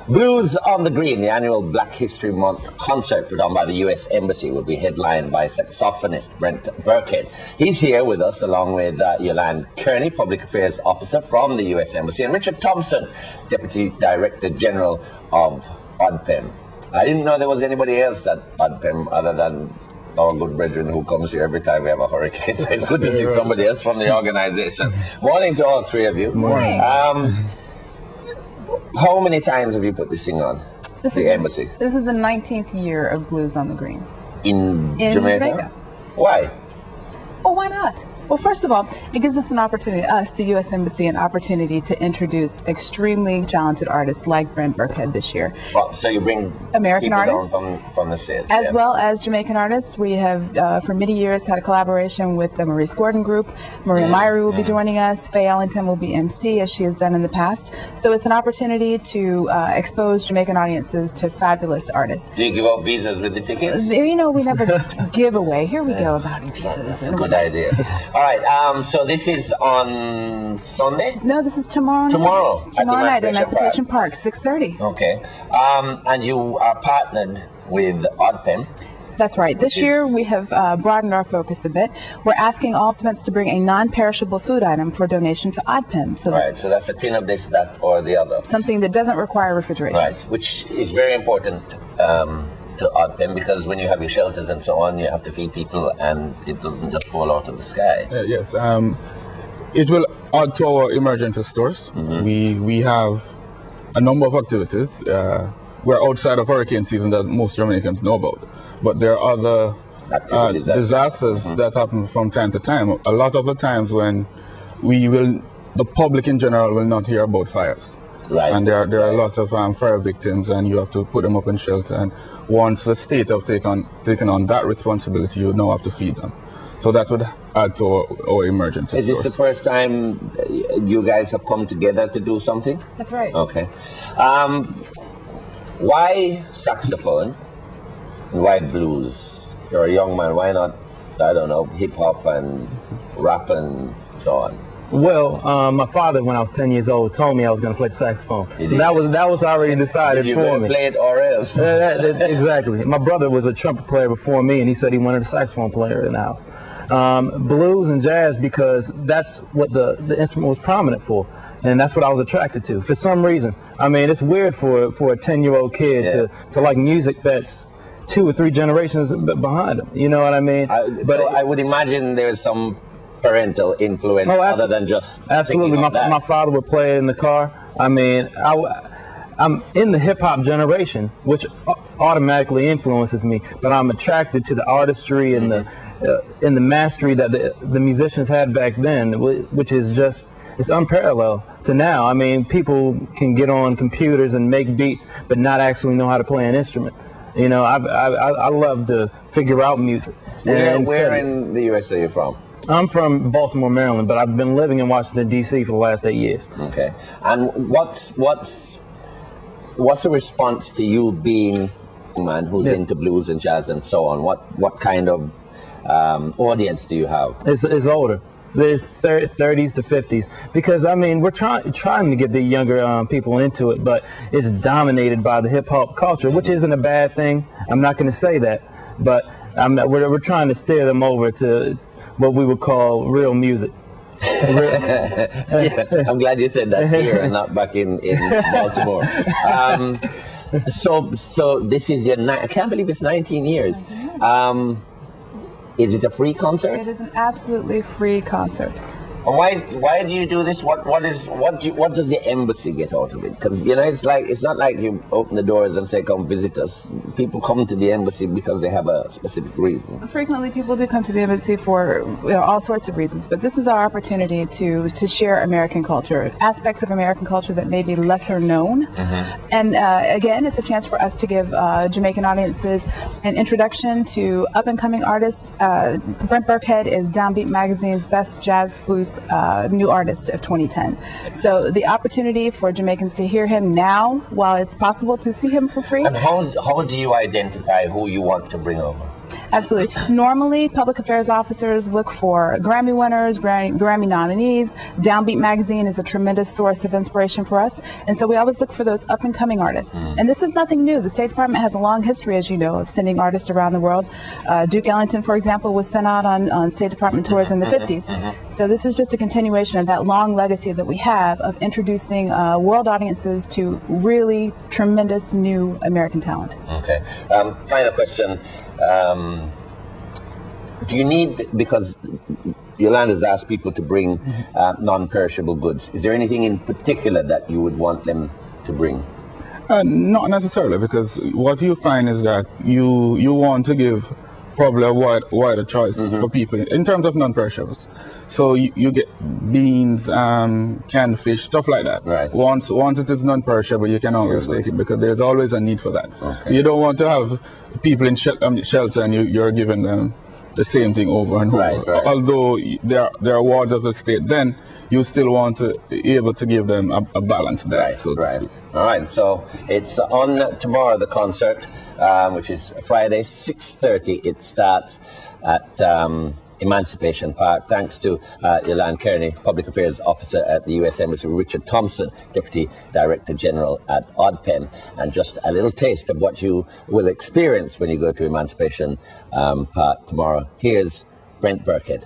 Blues on the Green, the annual Black History Month concert put on by the U.S. Embassy, will be headlined by saxophonist Brent Birckhead. He's here with us along with Yolonda Kerney, Public Affairs Officer from the U.S. Embassy, and Richard Thompson, Deputy Director General of ODPEM. I didn't know there was anybody else at ODPEM other than our good brethren who comes here every time we have a hurricane. So it's good to see somebody else from the organization. Morning to all three of you. Morning. How many times have you put this thing on? The Embassy? This is the 19th year of Blues on the Green. In Jamaica? Why? Well, why not? Well, first of all, it gives us an opportunity, us, the U.S. Embassy, an opportunity to introduce extremely talented artists like Brent Birckhead this year. Well, so you bring American artists from the States. As well as Jamaican artists. We have, for many years, had a collaboration with the Maurice Gordon Group. Maria Myrie will be joining us. Faye Ellington will be MC, as she has done in the past. So it's an opportunity to expose Jamaican audiences to fabulous artists. Do you give out visas with the tickets? You know, we never give away. Here we go about visas. That's a good idea. All right, so this is on Sunday? No, this is tomorrow night. Tomorrow night at Emancipation Park, 6:30. Okay. And you are partnered with ODPEM. That's right. This year we have broadened our focus a bit. We're asking all participants to bring a non-perishable food item for donation to ODPEM. So right, so that's a tin of this, that, or the other. Something that doesn't require refrigeration. Right, which is very important to ODPEM, because when you have your shelters and so on, you have to feed people and it doesn't just fall out of the sky. Yes, it will add to our emergency stores. We have a number of activities. We're outside of hurricane season that most Jamaicans know about, but there are other disasters that happen from time to time. A lot of the times when the public in general will not hear about fires. Right. And there are a lot of fire victims, and you have to put them up in shelter. And once the state have taken on that responsibility, you now have to feed them. So that would add to our emergency Is this the first time you guys have come together to do something? That's right. Okay. Why saxophone and why blues? You're a young man, why not, I don't know, hip-hop and rap and so on? Well, my father, when I was 10 years old, told me I was going to play the saxophone. So that was already decided for me. You play it or else. Exactly. My brother was a trumpet player before me, and he said he wanted a saxophone player in the house. Blues and jazz, because that's what the instrument was prominent for, and that's what I was attracted to. For some reason, I mean, it's weird for a 10-year-old kid to like music that's 2 or 3 generations behind him. You know what I mean? But I would imagine there's some parental influence other than just absolutely. My father would play it in the car. I mean, I'm in the hip hop generation, which automatically influences me. But I'm attracted to the artistry and the mastery that the musicians had back then, which is just, it's unparalleled to now. I mean, people can get on computers and make beats, but not actually know how to play an instrument. You know, I love to figure out music. Where in the U.S. are you from? I'm from Baltimore, Maryland, but I've been living in Washington, D.C. for the last 8 years. Okay. And what's the response to you being a man who's into blues and jazz and so on? What kind of audience do you have? It's older. There's 30s to 50s, because I mean we're trying to get the younger people into it, but it's dominated by the hip hop culture, which isn't a bad thing. I'm not going to say that, but we're trying to steer them over to what we would call real music. I'm glad you said that here and not back in Baltimore. So this is I can't believe it's 19 years. Is it a free concert? It is an absolutely free concert. Why do you do this? What does the embassy get out of it? Because you know, it's not like you open the doors and say come visit us. People come to the embassy because they have a specific reason. Frequently, people do come to the embassy for all sorts of reasons, but this is our opportunity to share American culture, aspects of American culture that may be lesser known. And again, it's a chance for us to give Jamaican audiences an introduction to up-and-coming artists. Brent Birckhead is Downbeat Magazine's Best Jazz Blues new artist of 2010. So the opportunity for Jamaicans to hear him now, while it's possible to see him for free. And how do you identify who you want to bring over? Absolutely. Normally, public affairs officers look for Grammy winners, Grammy nominees. Downbeat Magazine is a tremendous source of inspiration for us. And so we always look for those up-and-coming artists. And this is nothing new. The State Department has a long history, as you know, of sending artists around the world. Duke Ellington, for example, was sent out on State Department tours in the 50s. So this is just a continuation of that long legacy that we have of introducing world audiences to really tremendous new American talent. Okay. Final question. Do you need, because Yolanda's asked people to bring non-perishable goods, is there anything in particular that you would want them to bring? Not necessarily, because what you find is that you want to give probably a wider choice for people in terms of non-perishables. So you get beans, canned fish, stuff like that. Right. Once it is non-perishable, you can always take it, because there's always a need for that. Okay. You don't want to have people in shelter and you're giving them the same thing over and over. Right. Although they're wards of the state, then you still want to be able to give them a balanced diet, so to speak. All right, so it's on tomorrow, the concert, which is Friday, 6:30. It starts at Emancipation Park. Thanks to Yolanda Kerney, Public Affairs Officer at the U.S. Embassy, Richard Thompson, Deputy Director General at ODPEM, and just a little taste of what you will experience when you go to Emancipation Park tomorrow. Here's Brent Birckhead.